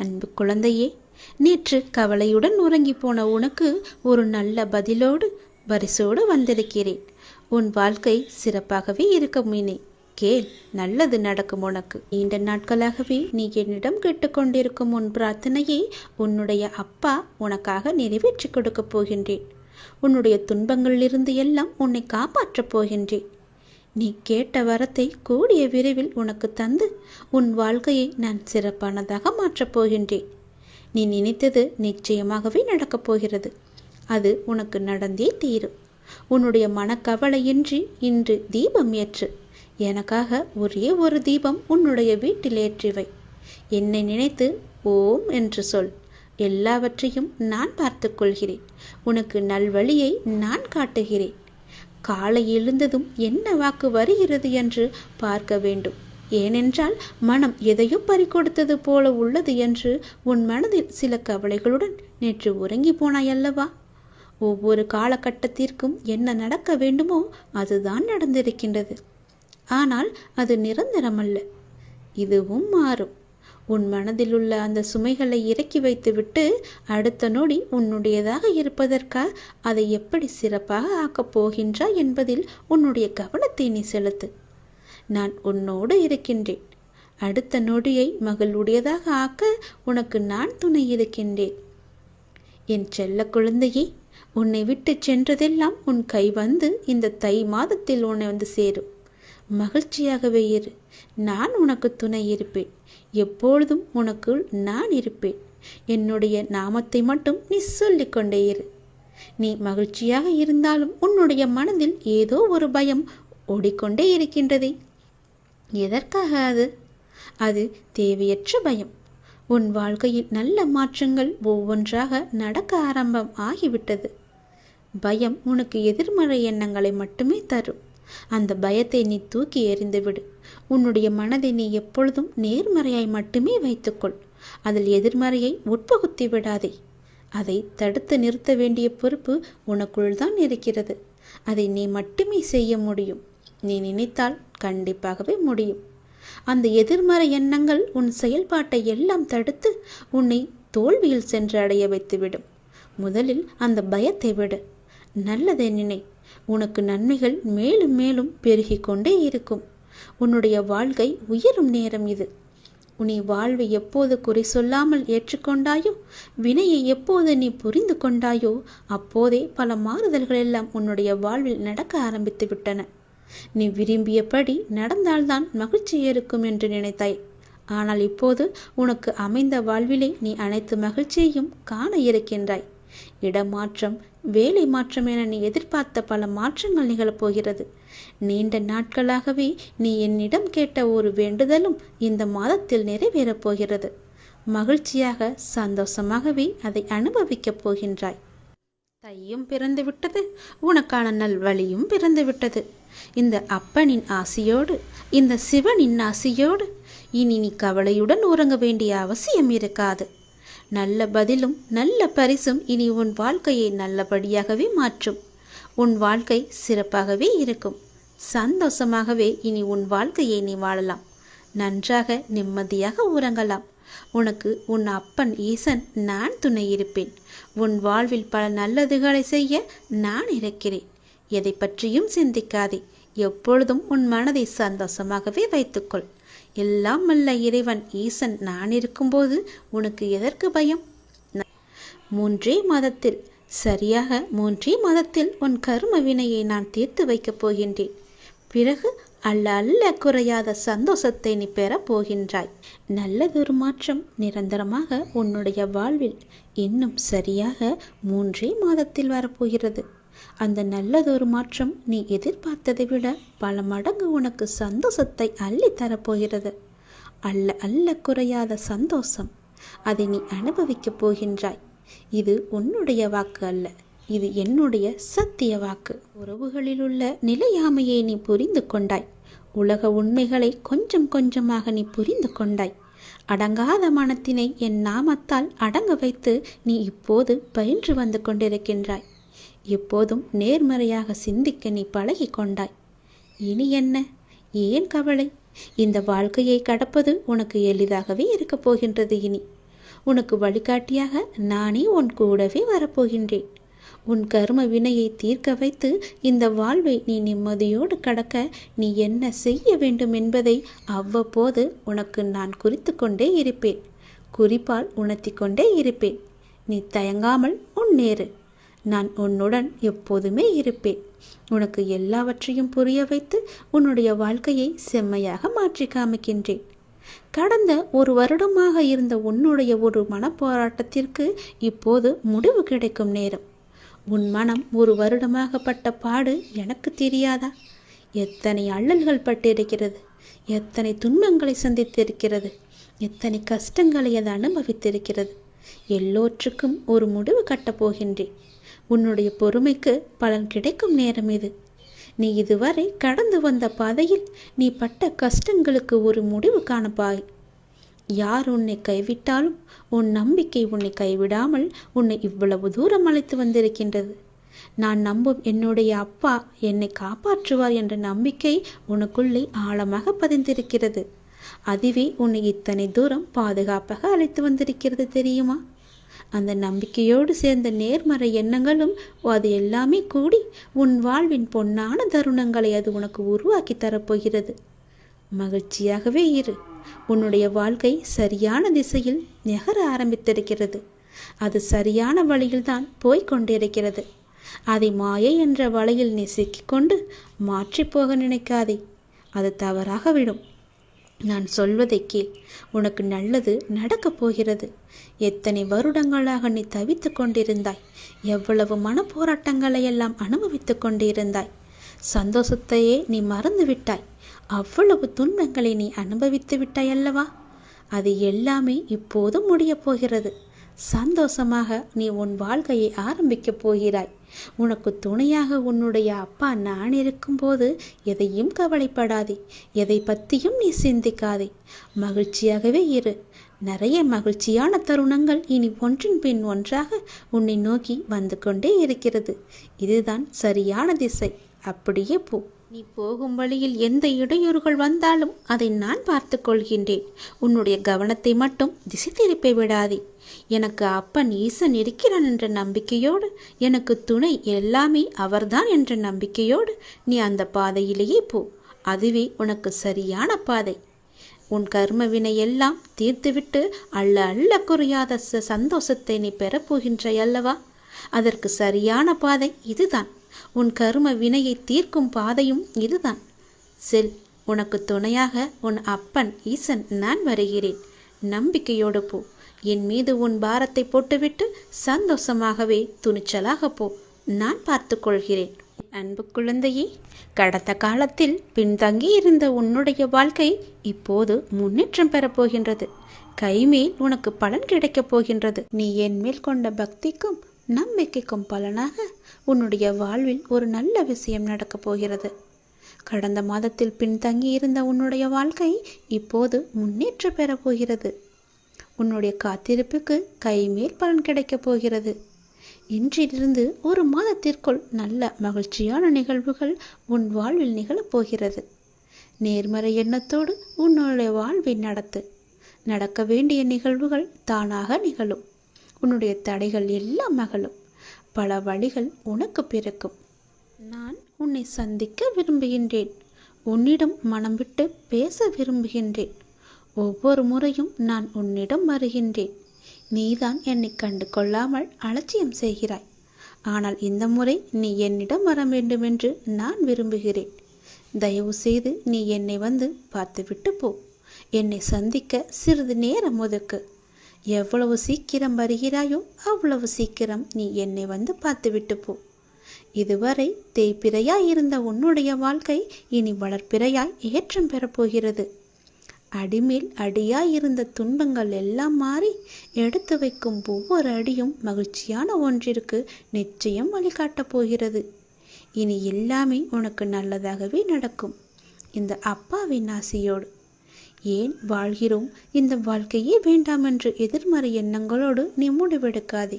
அன்பு குழந்தையே, நேற்று கவலையுடன் உறங்கி போன உனக்கு ஒரு நல்ல பதிலோடு பரிசோடு வந்திருக்கிறேன். உன் வாழ்க்கை சிறப்பாகவே இருக்கும். மீனே கேள், நல்லது நடக்கும் உனக்கு. நீண்ட நாட்களாகவே நீ என்னிடம் கேட்டுக்கொண்டிருக்கும் உன் பிரார்த்தனையை உன்னுடைய அப்பா உனக்காக நிறைவேற்றி கொடுக்கப் போகின்றேன். உன்னுடைய துன்பங்களிலிருந்து எல்லாம் உன்னை காப்பாற்றப் போகின்றேன். நீ கேட்ட வரத்தை கூடிய விரைவில் உனக்கு தந்து உன் வாழ்க்கையை நான் சிறப்பானதாக மாற்றப் போகின்றேன். நீ நினைத்தது நிச்சயமாகவே நடக்கப் போகிறது. அது உனக்கு நடந்தே தீரும். உன்னுடைய மனக்கவலையின்றி இன்று தீபம் ஏற்று. எனக்காக ஒரே ஒரு தீபம் உன்னுடைய வீட்டில் ஏற்றிவை. என்னை நினைத்து ஓம் என்று சொல். எல்லாவற்றையும் நான் பார்த்து கொள்கிறேன். உனக்கு நல்வழியை நான் காட்டுகிறேன். காலை எழுந்ததும் என்ன வாக்கு வருகிறது என்று பார்க்க வேண்டும். ஏனென்றால் மனம் எதையோ பறிகொடுத்தது போல உள்ளது என்று உன் மனதில் சில கவலைகளுடன் நேற்று உறங்கி போனாயல்லவா? ஒவ்வொரு காலகட்டத்திற்கும் என்ன நடக்க வேண்டுமோ அதுதான் நடந்திருக்கின்றது. ஆனால் அது நிரந்தரமல்ல. இதுவும் மாறும். உன் மனதில் உள்ள அந்த சுமைகளை இறக்கி வைத்துவிட்டு அடுத்த நொடி உன்னுடையதாக இருப்பதற்காக அதை எப்படி சிறப்பாக ஆக்கப் போகின்றாய் என்பதில் உன்னுடைய கவனத்தை நீ செலுத்து. நான் உன்னோடு இருக்கின்றேன். அடுத்த நொடியை மகளுடையதாக ஆக்க உனக்கு நான் துணை இருக்கின்றேன். என் செல்ல குழந்தையே, உன்னை விட்டு சென்றதெல்லாம் உன் கை வந்து இந்த தை மாதத்தில் உன்னை வந்து சேரும். மகிழ்ச்சியாகவே இரு. நான் உனக்கு துணை இருப்பேன். எப்பொழுதும் உனக்குள் நான் இருப்பேன். என்னுடைய நாமத்தை மட்டும் நீ சொல்லிக்கொண்டே இரு. நீ மகிழ்ச்சியாக இருந்தாலும் உன்னுடைய மனதில் ஏதோ ஒரு பயம் ஓடிக்கொண்டே இருக்கின்றதே. எதற்காக அது? அது தேவையற்ற பயம். உன் வாழ்க்கையில் நல்ல மாற்றங்கள் ஒவ்வொன்றாக நடக்க ஆரம்பம் ஆகிவிட்டது. பயம் உனக்கு எதிர்மறை எண்ணங்களை மட்டுமே தரும். அந்த பயத்தை நீ தூக்கி எறிந்துவிடு. உன்னுடைய மனதை நீ எப்பொழுதும் நேர்மறையாய் மட்டுமே வைத்துக்கொள். அதில் எதிர்மறையை உட்பகுத்தி விடாதே. அதை தடுத்து நிறுத்த வேண்டிய பொறுப்பு உனக்குள் தான் இருக்கிறது. அதை நீ மட்டுமே செய்ய முடியும். நீ நினைத்தால் கண்டிப்பாகவே முடியும். அந்த எதிர்மறை எண்ணங்கள் உன் செயல்பாட்டை எல்லாம் தடுத்து உன்னை தோல்வியில் சென்று அடைய வைத்துவிடும். முதலில் அந்த பயத்தை விடு. நல்லதை நினை. உனக்கு நன்மைகள் மேலும் மேலும் பெருகி கொண்டே இருக்கும். உன்னுடைய வாழ்க்கை உயரும் நேரம் இது. உன்னை வாழ்வை எப்போது குறை சொல்லாமல் ஏற்றுக்கொண்டாயோ, வினையை எப்போது நீ புரிந்து கொண்டாயோ, அப்போதே பல மாறுதல்கள் எல்லாம் உன்னுடைய வாழ்வில் நடக்க ஆரம்பித்து விட்டன. நீ விரும்பியபடி நடந்தால்தான் மகிழ்ச்சி இருக்கும் என்று நினைத்தாய். ஆனால் இப்போது உனக்கு அமைந்த வாழ்விலே நீ அனைத்து மகிழ்ச்சியையும் காண இருக்கின்றாய். இடமாற்றம், வேலை மாற்றம் என நீ எதிர்பார்த்த பல மாற்றங்கள் நிகழப்போகிறது. நீண்ட நாட்களாகவே நீ என்னிடம் கேட்ட ஒரு வேண்டுதலும் இந்த மாதத்தில் நிறைவேறப் போகிறது. மகிழ்ச்சியாக சந்தோஷமாகவே அதை அனுபவிக்கப் போகின்றாய். தையும் பிறந்து விட்டது. உனக்கான நல்வழியும் பிறந்து விட்டது. இந்த அப்பனின் ஆசியோடு, இந்த சிவனின் ஆசியோடு இனி நீ கவலையுடன் உறங்க வேண்டிய அவசியம் இருக்காது. நல்ல பதிலும் நல்ல பரிசும் இனி உன் வாழ்க்கையை நல்லபடியாகவே மாற்றும். உன் வாழ்க்கை சிறப்பாகவே இருக்கும். சந்தோஷமாகவே இனி உன் வாழ்க்கையை நீ வாழலாம். நன்றாக நிம்மதியாக உறங்கலாம். உனக்கு உன் அப்பன் ஈசன் நான் துணை இருப்பேன். உன் வாழ்வில் பல நல்லதுகளை செய்ய நான் இருக்கிறேன். எதை பற்றியும் சிந்திக்காதே. எப்பொழுதும் உன் மனதை சந்தோஷமாகவே வைத்துக்கொள். எல்லாம் வல்ல இறைவன் ஈசன் நான் இருக்கும்போது உனக்கு எதற்கு பயம்? 3 மாதத்தில், சரியாக 3 மாதத்தில் உன் கர்ம வினையை நான் தீர்த்து வைக்கப் போகின்றேன். பிறகு அல்ல குறையாத சந்தோஷத்தை நீ பெறப் போகின்றாய். நல்லதொரு மாற்றம் நிரந்தரமாக உன்னுடைய வாழ்வில் இன்னும் சரியாக 3 மாதத்தில் வரப்போகிறது. அந்த நல்லதொரு மாற்றம் நீ எதிர்பார்த்ததை விட பல மடங்கு உனக்கு சந்தோஷத்தை அள்ளி தரப்போகிறது. அல்ல குறையாத சந்தோஷம். அதை நீ அனுபவிக்கப் போகின்றாய். இது உன்னுடைய வாக்கு அல்ல, இது என்னுடைய சத்திய வாக்கு. உறவுகளில் உள்ள நிலையாமையை நீ புரிந்து கொண்டாய். உலக உண்மைகளை கொஞ்சம் கொஞ்சமாக நீ புரிந்து கொண்டாய். அடங்காத மனத்தினை என் நாமத்தால் அடங்க வைத்து நீ இப்போது பயின்று வந்து கொண்டிருக்கின்றாய். எப்போதும் நேர்மறையாக சிந்திக்க நீ பழகி கொண்டாய். இனி என்ன? ஏன் கவலை? இந்த வாழ்க்கையை கடப்பது உனக்கு எளிதாகவே இருக்கப் போகின்றது. இனி உனக்கு வழிகாட்டியாக நானே உன் கூடவே வரப்போகின்றேன். உன் கர்ம வினையை தீர்க்க வைத்து இந்த வாழ்வை நீ நிம்மதியோடு கடக்க நீ என்ன செய்ய வேண்டும் என்பதை அவ்வப்போது உனக்கு நான் குறித்து கொண்டே இருப்பேன். குறிப்பால் உணர்த்தி கொண்டே இருப்பேன். நீ தயங்காமல் முன்னேறு. நான் உன்னுடன் எப்போதுமே இருப்பேன். உனக்கு எல்லாவற்றையும் புரிய வைத்து உன்னுடைய வாழ்க்கையை செம்மையாக மாற்றி காமிக்கின்றேன். கடந்த 1 வருடமாக இருந்த உன்னுடைய ஒரு மனப்போராட்டத்திற்கு இப்போது முடிவு கிடைக்கும் நேரம். உன் மனம் 1 வருடமாக பட்ட பாடு எனக்கு தெரியாதா? எத்தனை அல்லல்கள் பட்டிருக்கிறது, எத்தனை துன்பங்களை சந்தித்திருக்கிறது, எத்தனை கஷ்டங்களை அது அனுபவித்திருக்கிறது. எல்லோற்றுக்கும் ஒரு முடிவு கட்டப்போகின்றேன். உன்னுடைய பொறுமைக்கு பலன் கிடைக்கும் நேரம் இது. நீ இதுவரை கடந்து வந்த பாதையில் நீ பட்ட கஷ்டங்களுக்கு ஒரு முடிவு காணப்பாய். யார் உன்னை கைவிட்டாலும் உன் நம்பிக்கை உன்னை கைவிடாமல் உன்னை இவ்வளவு தூரம் அழைத்து வந்திருக்கின்றது. நான் நம்பும் என்னுடைய அப்பா என்னை காப்பாற்றுவார் என்ற நம்பிக்கை உனக்குள்ளே ஆழமாக பதிந்திருக்கிறது. அதுவே உன்னை இத்தனை தூரம் பாதுகாப்பாக அழைத்து வந்திருக்கிறது தெரியுமா? அந்த நம்பிக்கையோடு சேர்ந்த நேர்மறை எண்ணங்களும் அது எல்லாமே கூடி உன் வாழ்வின் பொன்னான தருணங்களை அது உனக்கு உருவாக்கி தரப்போகிறது. மகிழ்ச்சியாகவே இரு. உன்னுடைய வாழ்க்கை சரியான திசையில் நகர ஆரம்பித்திருக்கிறது. அது சரியான வழியில்தான் போய்கொண்டிருக்கிறது. அதை மாயை என்ற வலையில் நீ சிக்கிக்கொண்டு மாற்றி போக நினைக்காதே. அது தவறாக விடும். நான் சொல்வதை கேள். உனக்கு நல்லது நடக்கப் போகிறது. எத்தனை வருடங்களாக நீ தவித்து கொண்டிருந்தாய். எவ்வளவு மனப்போராட்டங்களை எல்லாம் அனுபவித்து கொண்டிருந்தாய். சந்தோஷத்தையே நீ மறந்து விட்டாய். அவ்வளவு துன்பங்களை நீ அனுபவித்து விட்டாய் அல்லவா? அது எல்லாமே இப்போது முடியப் போகிறது. சந்தோஷமாக நீ உன் வாழ்க்கையை ஆரம்பிக்கப் போகிறாய். உனக்கு துணையாக உன்னுடைய அப்பா நான் இருக்கும்போது எதையும் கவலைப்படாதே. எதை பற்றியும் நீ சிந்திக்காதே. மகிழ்ச்சியாகவே இரு. நிறைய மகிழ்ச்சியான தருணங்கள் இனி ஒன்றின் பின் ஒன்றாக உன்னை நோக்கி வந்து கொண்டே இருக்கிறது. இதுதான் சரியான திசை. அப்படியே போ. நீ போகும் வழியில் எந்த இடையூறுகள் வந்தாலும் அதை நான் பார்த்து கொள்கின்றேன். உன்னுடைய கவனத்தை மட்டும் திசை திருப்பி விடாதே. எனக்கு அப்பன் ஈசன் இருக்கிறான் என்ற நம்பிக்கையோடு, எனக்கு துணை எல்லாமே அவர்தான் என்ற நம்பிக்கையோடு நீ அந்த பாதையிலேயே போ. அதுவே உனக்கு சரியான பாதை. உன் கர்ம வினை எல்லாம் தீர்த்துவிட்டு அள்ள அள்ள குறையாத சந்தோஷத்தை நீ பெறப்போகின்றாய் அல்லவா? அதற்கு சரியான பாதை இதுதான். உன் கர்ம வினையை தீர்க்கும் பாதையும் இதுதான். செல். உனக்கு துணையாக உன் அப்பன் ஈசன் நான் வருகிறேன். நம்பிக்கையோடு போ. என் மீது உன் பாரத்தை போட்டுவிட்டு சந்தோஷமாகவே துணிச்சலாக போ. நான் பார்த்து கொள்கிறேன். அன்பு குழந்தையே, கடந்த காலத்தில் பின்தங்கி இருந்த உன்னுடைய வாழ்க்கை இப்போது முன்னேற்றம் பெறப்போகின்றது. கைமேல் உனக்கு பலன் கிடைக்கப் போகின்றது. நீ என் மேல் கொண்ட பக்திக்கும் நம்பிக்கைக்கும் பலனாக உன்னுடைய வாழ்வில் ஒரு நல்ல விஷயம் நடக்கப் போகிறது. கடந்த மாதத்தில் பின்தங்கி இருந்த உன்னுடைய வாழ்க்கை இப்போது முன்னேற்றம் பெறப் போகிறது. உன்னுடைய காத்திருப்புக்கு கைமேல் பலன் கிடைக்கப் போகிறது. இன்றிலிருந்து 1 மாதத்திற்குள் நல்ல மகிழ்ச்சியான நிகழ்வுகள் உன் வாழ்வில் நிகழப்போகிறது. நேர்மறை எண்ணத்தோடு உன்னுடைய வாழ்வை நடத்து. நடக்க வேண்டிய நிகழ்வுகள் தானாக நிகழும். உன்னுடைய தடைகள் எல்லாம் அகலும். பல வழிகள் உனக்கு பிறக்கும். நான் உன்னை சந்திக்க விரும்புகின்றேன். உன்னிடம் மனம் விட்டு பேச விரும்புகின்றேன். ஒவ்வொரு முறையும் நான் உன்னிடம் வருகின்றேன். நீதான் என்னை கண்டு கொள்ளாமல் அலட்சியம் செய்கிறாய். ஆனால் இந்த முறை நீ என்னிடம் வர வேண்டுமென்று நான் விரும்புகிறேன். தயவு செய்து நீ என்னை வந்து பார்த்துவிட்டு போ. என்னை சந்திக்க சிறிது நேரம் ஒதுக்கு. எவ்வளவு சீக்கிரம் வருகிறாயோ அவ்வளவு சீக்கிரம் நீ என்னை வந்து பார்த்துவிட்டு போ. இதுவரை தேய்பிறையாய் இருந்த உன்னுடைய வாழ்க்கை இனி வளர்ப்பிறையாய் ஏற்றம் பெறப்போகிறது. அடிமேல் அடியாய் இருந்த துன்பங்கள் எல்லாம் மாறி எடுத்து வைக்கும் ஒவ்வொரு அடியும் மகிழ்ச்சியான ஒன்றிற்கு நிச்சயம் வழிகாட்டப் போகிறது. இனி எல்லாமே உனக்கு நல்லதாகவே நடக்கும். இந்த அப்பாவின் ஆசியோடு. ஏன் வாழ்கிறோம், இந்த வாழ்க்கையே வேண்டாம் என்று எதிர்மறை எண்ணங்களோடு நீ முடிவெடுக்காதே.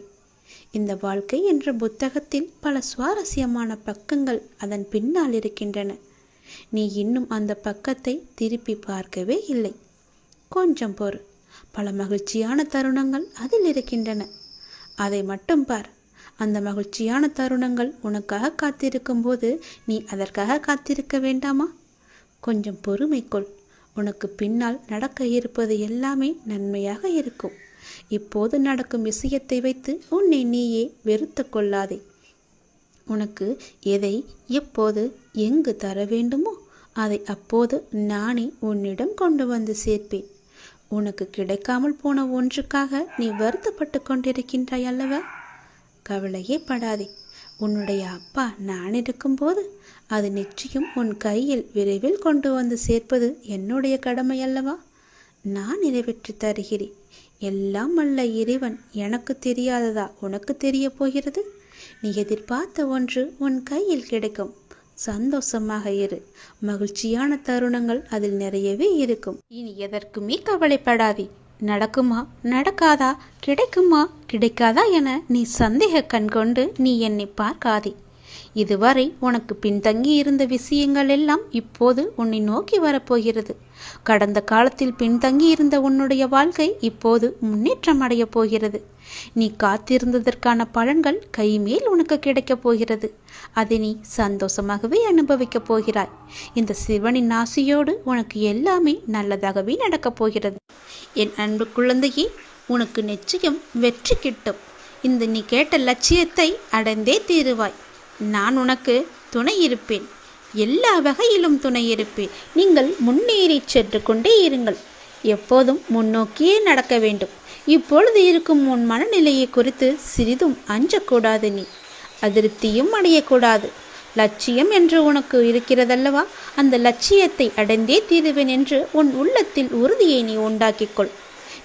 இந்த வாழ்க்கை என்ற புத்தகத்தில் பல சுவாரஸ்யமான பக்கங்கள் அதன் பின்னால் இருக்கின்றன. நீ இன்னும் அந்த பக்கத்தை திருப்பி பார்க்கவே இல்லை. கொஞ்சம் பொறு. பல மகிழ்ச்சியான தருணங்கள் அதில் இருக்கின்றன. அதை மட்டும் பார். அந்த மகிழ்ச்சியான தருணங்கள் உனக்காக காத்திருக்கும் போது நீ அதற்காக காத்திருக்க வேண்டாமா? கொஞ்சம் பொறுமை கொள். உனக்கு பின்னால் நடக்க இருப்பது எல்லாமே நன்மையாக இருக்கும். இப்போது நடக்கும் விஷயத்தை வைத்து உன்னை நீயே வெறுத்து கொள்ளாதே. உனக்கு எதை எப்போது எங்கு தர வேண்டுமோ அதை அப்போது நானே உன்னிடம் கொண்டு வந்து சேர்ப்பேன். உனக்கு கிடைக்காமல் போன ஒன்றுக்காக நீ வருத்தப்பட்டு கொண்டிருக்கின்றாய் அல்லவா? கவலையே படாதே. உன்னுடைய அப்பா நான் இருக்கும்போது அது நிச்சயம் உன் கையில் விரைவில் கொண்டு வந்து சேர்ப்பது என்னுடைய கடமை அல்லவா? நான் நிறைவேற்றி தருகிறேன். எல்லாம் வல்ல இறைவன் எனக்கு தெரியாததா உனக்கு தெரிய போகிறது? நீ எதிர்பார்த்த ஒன்று உன் கையில் கிடைக்கும். சந்தோஷமாக இரு. மகிழ்ச்சியான தருணங்கள் அதில் நிறையவே இருக்கும். இனி எதற்குமே கவலைப்படாதே. நடக்குமா நடக்காதா, கிடைக்குமா கிடைக்காதா என நீ சந்தேக கண் கொண்டு நீ என்னை பார்க்காதே. இதுவரை உனக்கு பின்தங்கி இருந்த விஷயங்கள் எல்லாம் இப்போது உன்னை நோக்கி வரப்போகிறது. கடந்த காலத்தில் பின்தங்கி இருந்த உன்னுடைய வாழ்க்கை இப்போது முன்னேற்றம் அடைய போகிறது. நீ காத்திருந்ததற்கான பலன்கள் கைமேல் உனக்கு கிடைக்கப் போகிறது. அதை நீ சந்தோஷமாகவே அனுபவிக்கப் போகிறாய். இந்த சிவனின் ஆசையோடு உனக்கு எல்லாமே நல்லதாகவே நடக்கப் போகிறது. என் அன்பு குழந்தையே, உனக்கு நிச்சயம் வெற்றி கிட்டும். இந்த நீ கேட்ட லட்சியத்தை அடைந்தே தீருவாய். நான் உனக்கு துணை இருப்பேன். எல்லா வகையிலும் துணை இருப்பேன். நீங்கள் முன்னேறி சென்று கொண்டே இருங்கள். எப்போதும் முன்னோக்கியே நடக்க வேண்டும். இப்பொழுது இருக்கும் உன் மனநிலையை குறித்து சிறிதும் அஞ்சக்கூடாது. நீ அதிருப்தியும் அடையக்கூடாது. லட்சியம் என்று உனக்கு இருக்கிறதல்லவா, அந்த லட்சியத்தை அடைந்தே தீருவேன் என்று உன் உள்ளத்தில் உறுதியை நீ உண்டாக்கிக்கொள்.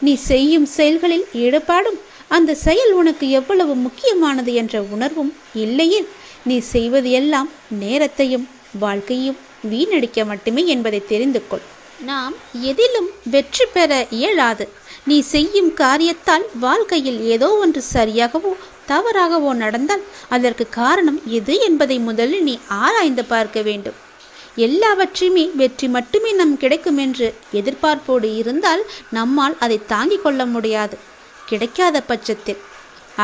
நீ செய்யும் செயல்களில் ஈடுபாடும் அந்த செயல் உனக்கு எவ்வளவு முக்கியமானது என்ற உணர்வும் இல்லையில் நீ செய்வது எல்லாம் நேரத்தையும் வாழ்க்கையும் வீணடிக்க மட்டுமே என்பதை தெரிந்து கொள். நாம் எதிலும் வெற்றி பெற இயலாது. நீ செய்யும் காரியத்தால் வாழ்க்கையில் ஏதோ ஒன்று சரியாகவோ தவறாகவோ நடந்தால் அதற்கு காரணம் எது என்பதை முதலில் நீ ஆராய்ந்து பார்க்க வேண்டும். எல்லாவற்றையுமே வெற்றி மட்டுமே நம் கிடைக்கும் என்று எதிர்பார்ப்போடு இருந்தால் நம்மால் அதை தாங்கிக் கொள்ள முடியாது, கிடைக்காத பட்சத்தில்.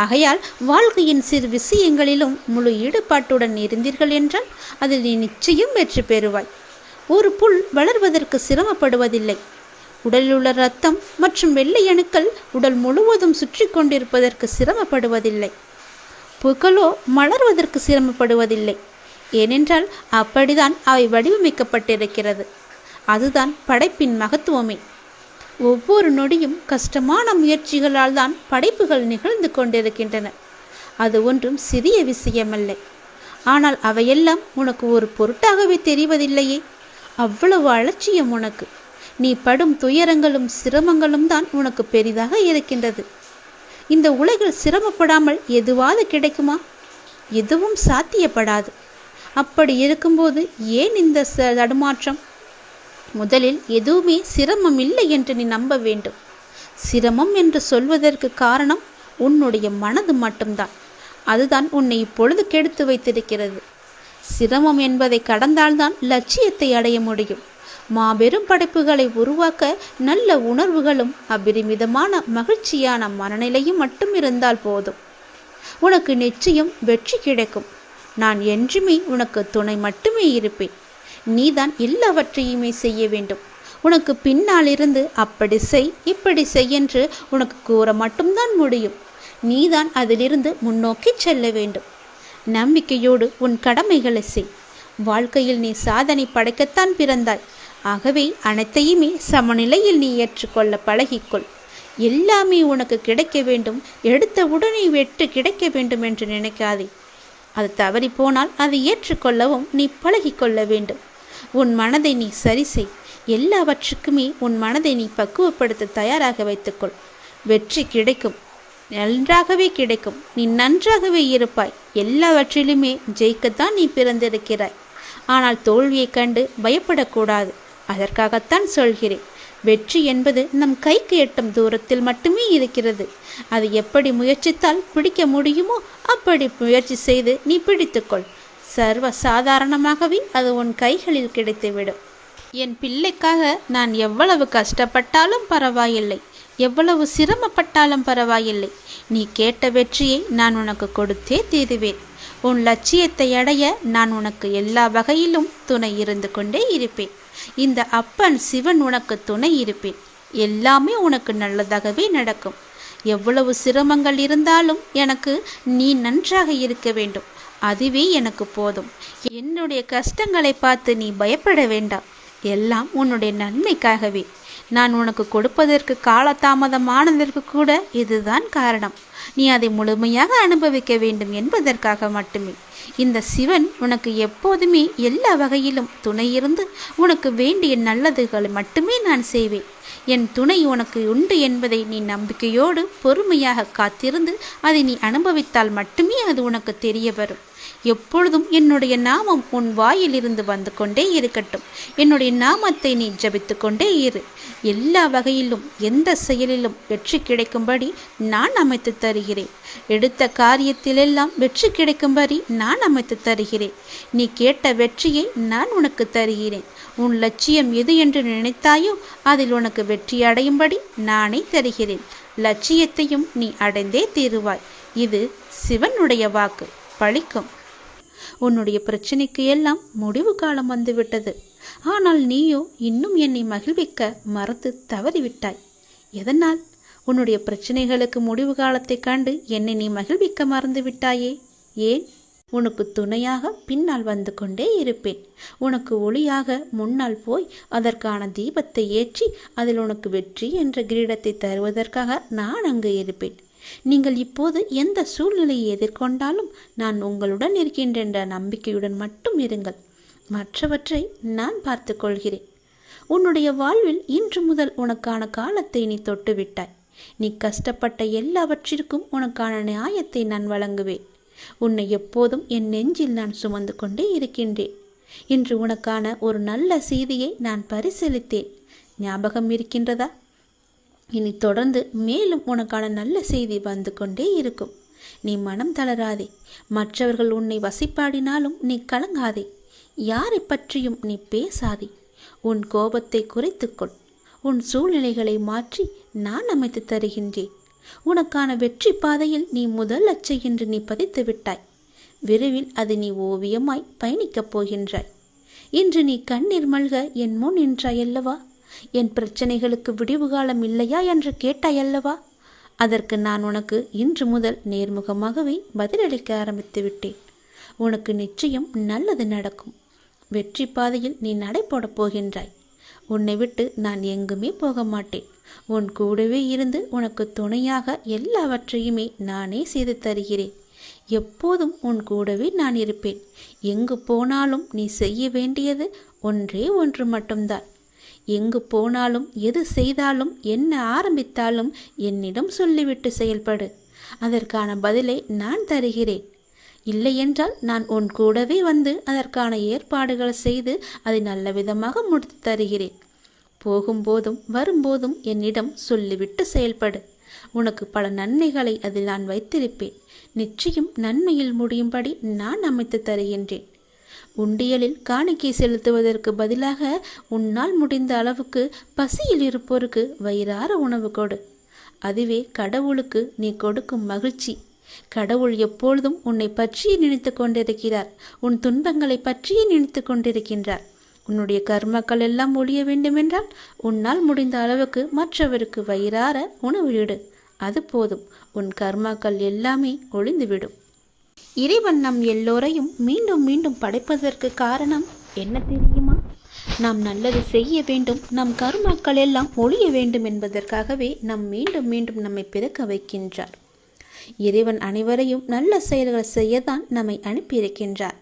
ஆகையால் வாழ்க்கையின் சிறு விஷயங்களிலும் முழு ஈடுபாட்டுடன் இருந்தீர்கள் என்றால் அதில் நீ நிச்சயம் வெற்றி பெறுவாய். ஒரு புல் வளர்வதற்கு சிரமப்படுவதில்லை. உடலில் உள்ள இரத்தம் மற்றும் வெள்ளை அணுக்கள் உடல் முழுவதும் சுற்றி கொண்டிருப்பதற்கு சிரமப்படுவதில்லை. புகழோ மலர்வதற்கு சிரமப்படுவதில்லை. ஏனென்றால் அப்படிதான் அவை வடிவமைக்கப்பட்டிருக்கிறது. அதுதான் படைப்பின் மகத்துவமே. ஒவ்வொரு நொடியும் கஷ்டமான முயற்சிகளால் தான் படைப்புகள் நிகழ்ந்து கொண்டிருக்கின்றன. அது ஒன்றும் சிறிய விஷயமல்ல. ஆனால் அவையெல்லாம் உனக்கு ஒரு பொருட்டாகவே தெரிவதில்லையே. அவ்வளவு அலட்சியம் உனக்கு. நீ படும் துயரங்களும் சிரமங்களும் தான் உனக்கு பெரிதாக இருக்கின்றது. இந்த உலகில் சிரமப்படாமல் எதுவாவது கிடைக்குமா? எதுவும் சாத்தியப்படாது. அப்படி இருக்கும்போது ஏன் இந்த தடுமாற்றம்? முதலில் எதுவுமே சிரமம் இல்லை என்று நீ நம்ப வேண்டும். சிரமம் என்று சொல்வதற்கு காரணம் உன்னுடைய மனது மட்டும்தான். அதுதான் உன்னை இப்பொழுது கெடுத்து வைத்திருக்கிறது. சிரமம் என்பதை கடந்தால்தான் லட்சியத்தை அடைய முடியும். மாபெரும் படைப்புகளை உருவாக்க நல்ல உணர்வுகளும் அபரிமிதமான மகிழ்ச்சியான மனநிலையும் மட்டும் இருந்தால் போதும். உனக்கு நிச்சயம் வெற்றி கிடைக்கும். நான் என்றுமே உனக்கு துணை மட்டுமே இருப்பேன். நீதான் எல்லாவற்றையுமே செய்ய வேண்டும். உனக்கு பின்னால் இருந்து அப்படி செய் இப்படி செய் என்று உனக்கு கூற மட்டும்தான் முடியும். நீதான் அதிலிருந்து முன்னோக்கி செல்ல வேண்டும். நம்பிக்கையோடு உன் கடமைகளை செய். வாழ்க்கையில் நீ சாதனை படைக்கத்தான் பிறந்தாய். ஆகவே அனைத்தையுமே சமநிலையில் நீ ஏற்றுக்கொள்ள பழகிக்கொள். எல்லாமே உனக்கு கிடைக்க வேண்டும், எடுத்த உடனே வெற்றி கிடைக்க வேண்டும் என்று நினைக்காதே. அது தவறி போனால் அதை ஏற்றுக்கொள்ளவும் நீ பழகிக்கொள்ள வேண்டும். உன் மனதை நீ சரி செய். எல்லாவற்றுக்குமே உன் மனதை நீ பக்குவப்படுத்த தயாராக வைத்துக்கொள். வெற்றி கிடைக்கும், நன்றாகவே கிடைக்கும். நீ நன்றாகவே இருப்பாய். எல்லாவற்றிலுமே ஜெயிக்கத்தான் நீ பிறந்திருக்கிறாய். ஆனால் தோல்வியை கண்டு பயப்படக்கூடாது. அதற்காகத்தான் சொல்கிறேன். வெற்றி என்பது நம் கைக்கு எட்டும் தூரத்தில் மட்டுமே இருக்கிறது. அது எப்படி முயற்சித்தால் பிடிக்க முடியுமோ அப்படி முயற்சி செய்து நீ பிடித்துக்கொள். சர்வ சாதாரணமாகவே அது உன் கைகளில் கிடைத்துவிடும். என் பிள்ளைக்காக நான் எவ்வளவு கஷ்டப்பட்டாலும் பரவாயில்லை. எவ்வளவு சிரமப்பட்டாலும் பரவாயில்லை, நீ கேட்ட வெற்றியை நான் உனக்கு கொடுத்தே தீருவேன். உன் லட்சியத்தை அடைய நான் உனக்கு எல்லா வகையிலும் துணை இருந்து கொண்டே இருப்பேன். இந்த அப்பன் சிவன் உனக்கு துணை இருப்பேன். எல்லாமே உனக்கு நல்லதாகவே நடக்கும். எவ்வளவு சிரமங்கள் இருந்தாலும் எனக்கு நீ நன்றாக இருக்க வேண்டும், அதுவே எனக்கு போதும். என்னுடைய கஷ்டங்களை பார்த்து நீ பயப்பட வேண்டாம், எல்லாம் உன்னுடைய நன்மைக்காகவே. நான் உனக்கு கொடுப்பதற்கு காலதாமதமானதற்கு கூட இதுதான் காரணம். நீ அதை முழுமையாக அனுபவிக்க வேண்டும் என்பதற்காக மட்டுமே. இந்த சிவன் உனக்கு எப்போதுமே எல்லா வகையிலும் துணை இருந்து உனக்கு வேண்டிய நல்லதுகளை மட்டுமே நான் செய்வேன். என் துணை உனக்கு உண்டு என்பதை நீ நம்பிக்கையோடு பொறுமையாக காத்திருந்து அதை நீ அனுபவித்தால் மட்டுமே அது உனக்கு தெரிய வரும். எப்பொழுதும் என்னுடைய நாமம் உன் வாயிலிருந்து வந்து கொண்டே இருக்கட்டும். என்னுடைய நாமத்தை நீ ஜபித்து கொண்டே இரு. எல்லா வகையிலும் எந்த செயலிலும் வெற்றி கிடைக்கும்படி நான் அமைத்து தருகிறேன். எடுத்த காரியத்திலெல்லாம் வெற்றி கிடைக்கும்படி நான் அமைத்து தருகிறேன். நீ கேட்ட வெற்றியை நான் உனக்கு தருகிறேன். உன் லட்சியம் எது என்று நினைத்தாயோ அதில் உனக்கு வெற்றி அடையும்படி நானே தருகிறேன். லட்சியத்தையும் நீ அடைந்தே தீருவாய். இது சிவனுடைய வாக்கு, பழிக்கும். உன்னுடைய பிரச்சனைக்கு எல்லாம் முடிவு காலம் வந்துவிட்டது. ஆனால் நீயோ இன்னும் என்னை மகிழ்விக்க மறந்து தவறிவிட்டாய். எதனால்? உன்னுடைய பிரச்சனைகளுக்கு முடிவு காலத்தை கண்டு என்னை நீ மகிழ்விக்க மறந்து விட்டாயே. ஏன்? உனக்கு துணையாக பின்னால் வந்து கொண்டே இருப்பேன். உனக்கு ஒளியாக முன்னால் போய் அதற்கான தீபத்தை ஏற்றி அதில் உனக்கு வெற்றி என்ற கிரீடத்தை தருவதற்காக நான் அங்கு இருப்பேன். நீங்கள் இப்போது எந்த சூழ்நிலையை எதிர்கொண்டாலும் நான் உங்களுடன் இருக்கின்ற என்ற நம்பிக்கையுடன் மட்டும் இருங்கள். மற்றவற்றை நான் பார்த்து கொள்கிறேன். உன்னுடைய வாழ்வில் இன்று முதல் உனக்கான காலத்தை நீ தொட்டுவிட்டாய். நீ கஷ்டப்பட்ட எல்லாவற்றிற்கும் உனக்கான நியாயத்தை நான் வழங்குவேன். உன்னை எப்போதும் என் நெஞ்சில் நான் சுமந்து கொண்டே இருக்கின்றேன். இன்று உனக்கான ஒரு நல்ல செய்தியை நான் பரிசீலித்தேன். ஞாபகம் இருக்கின்றதா? இனி தொடர்ந்து மேலும் உனக்கான நல்ல செய்தி வந்து கொண்டே இருக்கும். நீ மனம் தளராதே. மற்றவர்கள் உன்னை வசிப்பாடினாலும் நீ கலங்காதே. யாரை பற்றியும் நீ பேசாதே. உன் கோபத்தை குறைத்துக்கொள். உன் சூழ்நிலைகளை மாற்றி நான் அமைத்து தருகின்றேன். உனக்கான வெற்றி பாதையில் நீ முதல் அச்சை என்று நீ பதித்து விட்டாய். விரைவில் அது நீ ஓவியமாய் பயணிக்கப் போகின்றாய். இன்று நீ கண்ணீர் மல்க என் முன் நின்றாயல்லவா? என் பிரச்சனைகளுக்கு விடிவு காலம் இல்லையா என்று கேட்டாயல்லவா? அதற்கு நான் உனக்கு இன்று முதல் நேர்முகமாகவே பதிலளிக்க ஆரம்பித்து விட்டேன். உனக்கு நிச்சயம் நல்லது நடக்கும். வெற்றி பாதையில் நீ நடைபோடப் போகின்றாய். உன்னை விட்டு நான் எங்குமே போக மாட்டேன். உன் கூடவே இருந்து உனக்கு துணையாக எல்லாவற்றையுமே நானே செய்து தருகிறேன். எப்போதும் உன் கூடவே நான் இருப்பேன். எங்கு போனாலும் நீ செய்ய வேண்டியது ஒன்றே ஒன்று மட்டும்தான். எங்கு போனாலும் எது செய்தாலும் என்ன ஆரம்பித்தாலும் என்னிடம் சொல்லிவிட்டு செயல்படு. அதற்கான பதிலை நான் தருகிறேன். இல்லையென்றால் நான் உன் கூடவே வந்து அதற்கான ஏற்பாடுகள் செய்து அதை நல்ல விதமாக முடித்து தருகிறேன். போகும்போதும் வரும்போதும் என்னிடம் சொல்லிவிட்டு செயல்படு. உனக்கு பல நன்மைகளை அதில் நான் வைத்திருப்பேன். நிச்சயம் நன்மையில் முடியும்படி நான் அமைத்து தருகின்றேன். உண்டியலில் காணிக்கை செலுத்துவதற்கு பதிலாக உன்னால் முடிந்த அளவுக்கு பசியில் இருப்போருக்கு வயிறார உணவு கொடு. அதுவே கடவுளுக்கு நீ கொடுக்கும் மகிழ்ச்சி. கடவுள் எப்பொழுதும் உன்னை பற்றியே நினைத்து கொண்டிருக்கிறார். உன் துன்பங்களை பற்றியே நினைத்து கொண்டிருக்கின்றார். உன்னுடைய கர்மக்கள் எல்லாம் ஒழிய வேண்டுமென்றால் உன்னால் முடிந்த அளவுக்கு மற்றவருக்கு வயிறார உணவு இடு. அது போதும். உன் கர்மாக்கள் எல்லாமே ஒழிந்துவிடும். இறைவன் நம் எல்லோரையும் மீண்டும் மீண்டும் படைப்பதற்கு காரணம் என்ன தெரியுமா? நாம் நல்லது செய்ய வேண்டும், நம் கர்மாக்கள் எல்லாம் ஒழிய வேண்டும் என்பதற்காகவே நாம் மீண்டும் மீண்டும் நம்மை பிறக்க வைக்கின்றார். இறைவன் அனைவரையும் நல்ல செயல்கள் செய்யத்தான் நம்மை அனுப்பியிருக்கின்றார்.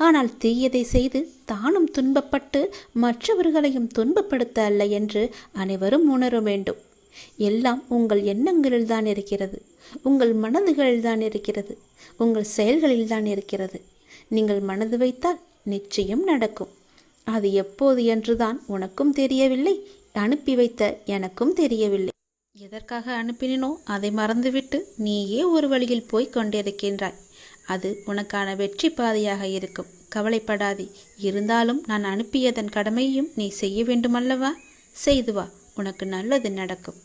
ஆனால் தீயதை செய்து தானும் துன்பப்பட்டு மற்றவர்களையும் துன்பப்படுத்த அல்ல என்று அனைவரும் உணர வேண்டும். எல்லாம் உங்கள் எண்ணங்களில் தான் இருக்கிறது. உங்கள் மனதுகளில் தான் இருக்கிறது. உங்கள் செயல்களில் தான் இருக்கிறது. நீங்கள் மனது வைத்தால் நிச்சயம் நடக்கும். அது எப்போது என்றுதான் உனக்கும் தெரியவில்லை, அனுப்பி வைத்த எனக்கும் தெரியவில்லை. எதற்காக அனுப்பினோ அதை மறந்துவிட்டு நீயே ஒரு வழியில் போய்க் கொண்டிருக்கின்றாய். அது உனக்கான வெற்றி பாதையாக இருக்கும். கவலைப்படாதே. இருந்தாலும் நான் அனுப்பியதன் கடமையும் நீ செய்ய வேண்டுமல்லவா? செய்து வா. உனக்கு நல்லது நடக்கும்.